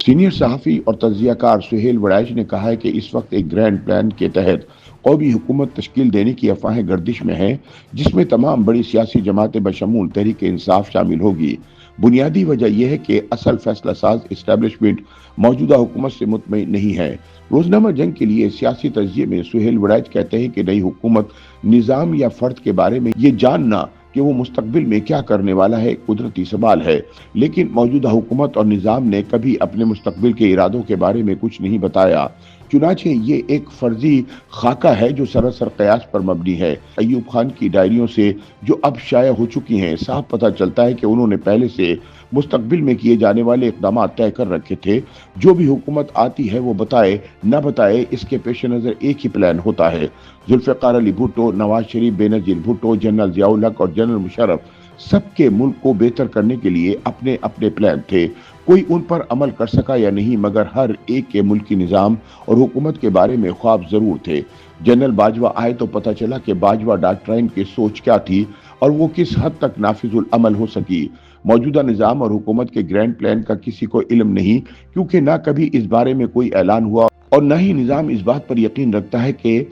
Senior صحافی اور تجزیہ کار سہیل وڑائچ نے کہا ہے کہ اس وقت ایک گرینڈ پلان کے تحت قومی حکومت تشکیل دینے کی افواہیں گردش میں ہیں، جس میں تمام بڑی سیاسی جماعتیں بشمول تحریک انصاف شامل ہوگی۔ بنیادی وجہ یہ ہے کہ اصل فیصلہ ساز اسٹیبلشمنٹ موجودہ حکومت سے مطمئن نہیں ہے۔ روزنامہ جنگ کے لیے سیاسی تجزیے میں سہیل وڑائچ کہتے ہیں کہ نئی حکومت نظام یا فرد کے بارے میں یہ جاننا کہ وہ مستقبل میں کیا کرنے والا ہے قدرتی سوال ہے، لیکن موجودہ حکومت اور نظام نے کبھی اپنے مستقبل کے ارادوں کے بارے میں کچھ نہیں بتایا۔ چنانچہ یہ ایک فرضی خاکہ ہے جو سراسر قیاس پر مبنی ہے۔ ایوب خان کی ڈائریوں سے جو اب شائع ہو چکی ہیں، صاف پتہ چلتا ہے کہ انہوں نے پہلے سے مستقبل میں کیے جانے والے اقدامات طے کر رکھے تھے۔ جو بھی حکومت آتی ہے وہ بتائے نہ بتائے، اس کے پیش نظر ایک ہی پلان ہوتا ہے۔ ذوالفقار علی بھٹو، نواز شریف، بینظیر بھٹو، جنرل ضیاء الحق اور جنرل مشرف، سب کے ملک کو بہتر کرنے کے لیے اپنے اپنے پلان تھے۔ کوئی ان پر عمل کر سکا یا نہیں، مگر ہر ایک کے ملکی نظام اور حکومت کے بارے میں خواب ضرور تھے۔ جنرل باجوہ آئے تو پتہ چلا کہ باجوہ ڈاکٹرائن کی سوچ کیا تھی اور وہ کس حد تک نافذ العمل ہو سکی۔ موجودہ نظام اور حکومت کے گرینڈ پلان کا کسی کو علم نہیں، کیونکہ نہ کبھی اس بارے میں کوئی اعلان ہوا اور نہ ہی نظام اس بات پر یقین رکھتا ہے کہ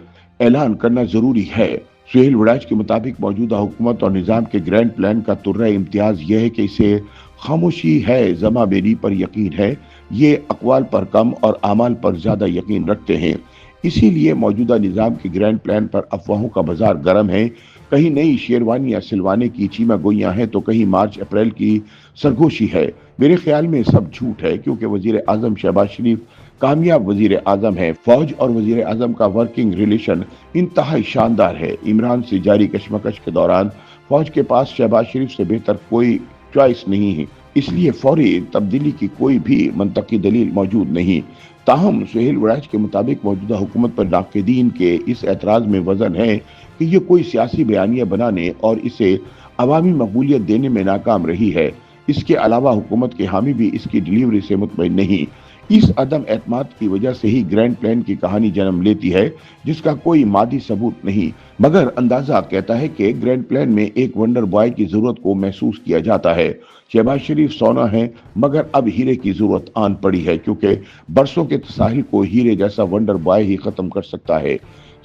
اعلان کرنا ضروری ہے۔ سہیل وڑائچ کے مطابق موجودہ حکومت اور نظام کے گرینڈ پلان کا طرح امتیاز یہ ہے کہ اسے خاموشی ہے، زماں بیری پر یقین ہے۔ یہ اقوال پر کم اور اعمال پر زیادہ یقین رکھتے ہیں۔ اسی لیے موجودہ نظام کے گرینڈ پلان پر افواہوں کا بازار گرم ہے۔ کہیں نئی شیروانی یا سلوانے کی چیمہ گوئیاں ہیں تو کہیں مارچ اپریل کی سرگوشی ہے۔ میرے خیال میں سب جھوٹ ہے، کیونکہ وزیر اعظم شہباز شریف کامیاب وزیر اعظم ہے۔ فوج اور وزیر اعظم کا ورکنگ ریلیشن انتہائی شاندار ہے۔ عمران سے جاری کشمکش کے دوران فوج کے پاس شہباز شریف سے بہتر کوئی چوائس نہیں ہے، اس لیے فوری تبدیلی کی کوئی بھی منطقی دلیل موجود نہیں۔ تاہم سہیل وڑائچ کے مطابق موجودہ حکومت پر ناقدین کے اس اعتراض میں وزن ہے کہ یہ کوئی سیاسی بیانیہ بنانے اور اسے عوامی مقبولیت دینے میں ناکام رہی ہے۔ اس کے علاوہ حکومت کے حامی بھی اس کی ڈیلیوری سے مطمئن نہیں۔ اس عدم اعتماد کی وجہ سے ہی گرینڈ پلان کی کہانی جنم لیتی ہے، جس کا کوئی مادی ثبوت نہیں، مگر اندازہ کہتا ہے کہ گرینڈ پلان میں ایک ونڈر بوائے کی ضرورت کو محسوس کیا جاتا ہے۔ شہباز شریف سونا ہے، مگر اب ہیرے کی ضرورت آن پڑی ہے، کیونکہ برسوں کے تساہل کو ہیرے جیسا ونڈر بوائے ہی ختم کر سکتا ہے۔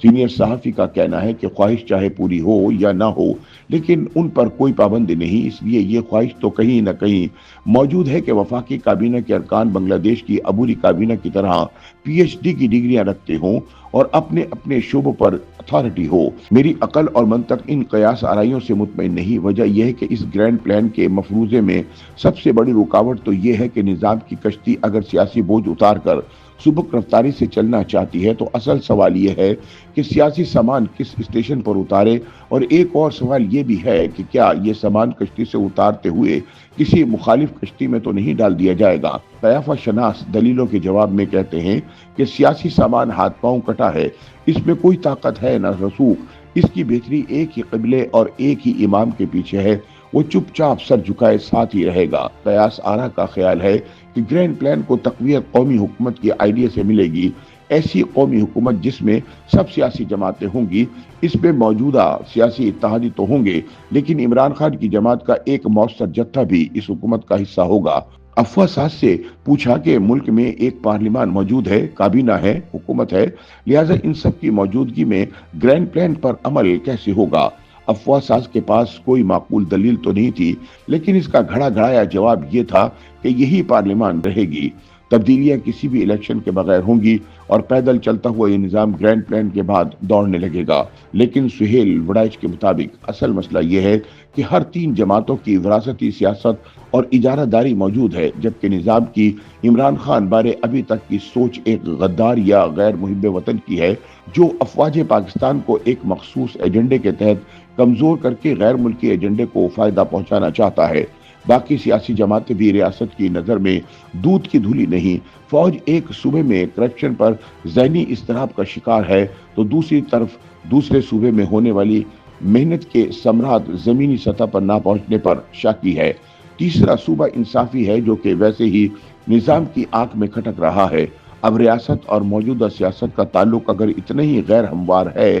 سینئر صحافی کا کہنا ہے کہ خواہش چاہے پوری ہو یا نہ ہو، لیکن ان پر کوئی پابندی نہیں، اس لیے یہ خواہش تو کہیں نہ کہیں موجود ہے کہ وفاقی کابینہ کے ارکان بنگلہ دیش کی عبوری کابینہ کی طرح پی ایچ ڈی کی ڈگریاں رکھتے ہوں اور اپنے اپنے شعبوں پر اتھارٹی ہو۔ میری عقل اور منطق ان قیاس آرائیوں سے مطمئن نہیں۔ وجہ یہ ہے کہ اس گرینڈ پلان کے مفروضے میں سب سے بڑی رکاوٹ تو یہ ہے کہ نظام کی کشتی اگر سیاسی بوجھ اتار کر سبک رفتاری سے چلنا چاہتی ہے تو اصل سوال یہ ہے کہ سیاسی سامان کس اسٹیشن پر اتارے، اور ایک اور سوال یہ بھی ہے کہ کیا یہ سامان کشتی سے اتارتے ہوئے کسی مخالف کشتی میں تو نہیں ڈال دیا جائے گا۔ طیافہ شناس دلیلوں کے جواب میں کہتے ہیں کہ سیاسی سامان ہاتھ پاؤں کٹا ہے، اس میں کوئی طاقت ہے نہ رسوخ، اس کی بہتری ایک ہی قبلے اور ایک ہی امام کے پیچھے ہے، وہ چپ چاپ سر جھکائے ساتھ ہی رہے گا۔ قیاس آرا کا خیال ہے کہ گرینڈ پلان کو تقویت قومی حکومت کی آئیڈیا سے ملے گی، ایسی قومی حکومت جس میں سب سیاسی جماعتیں ہوں گی۔ اس میں موجودہ سیاسی اتحادی تو ہوں گے، لیکن عمران خان کی جماعت کا ایک مؤثر جتھا بھی اس حکومت کا حصہ ہوگا۔ افواہ ساز سے پوچھا کہ ملک میں ایک پارلیمان موجود ہے، کابینہ ہے، حکومت ہے، لہٰذا ان سب کی موجودگی میں گرینڈ پلان پر عمل کیسے ہوگا؟ افواہ ساز کے پاس کوئی معقول دلیل تو نہیں تھی، لیکن اس کا گھڑا گھڑایا جواب یہ تھا کہ یہی پارلیمان رہے گی، تبدیلیاں کسی بھی الیکشن کے بغیر ہوں گی اور پیدل چلتا ہوا یہ نظام گرینڈ پلان کے بعد دوڑنے لگے گا۔ لیکن سہیل وڑائچ کے مطابق اصل مسئلہ یہ ہے کہ ہر تین جماعتوں کی وراثتی سیاست اور اجارہ داری موجود ہے، جبکہ نظام کی عمران خان بارے ابھی تک کی سوچ ایک غدار یا غیر محب وطن کی ہے، جو افواج پاکستان کو ایک مخصوص ایجنڈے کے تحت کمزور کر کے غیر ملکی ایجنڈے کو فائدہ پہنچانا چاہتا ہے۔ باقی سیاسی جماعتیں بھی ریاست کی نظر میں دودھ کی دھلی نہیں۔ فوج ایک صوبے میں کرپشن پر ذہنی اضطراب کا شکار ہے تو دوسری طرف دوسرے صوبے میں ہونے والی محنت کے ثمرات زمینی سطح پر نہ پہنچنے پر شاکی ہے۔ تیسرا صوبہ انصافی ہے، جو کہ ویسے ہی نظام کی آنکھ میں کھٹک رہا ہے۔ اب ریاست اور موجودہ سیاست کا تعلق اگر اتنا ہی غیر ہموار ہے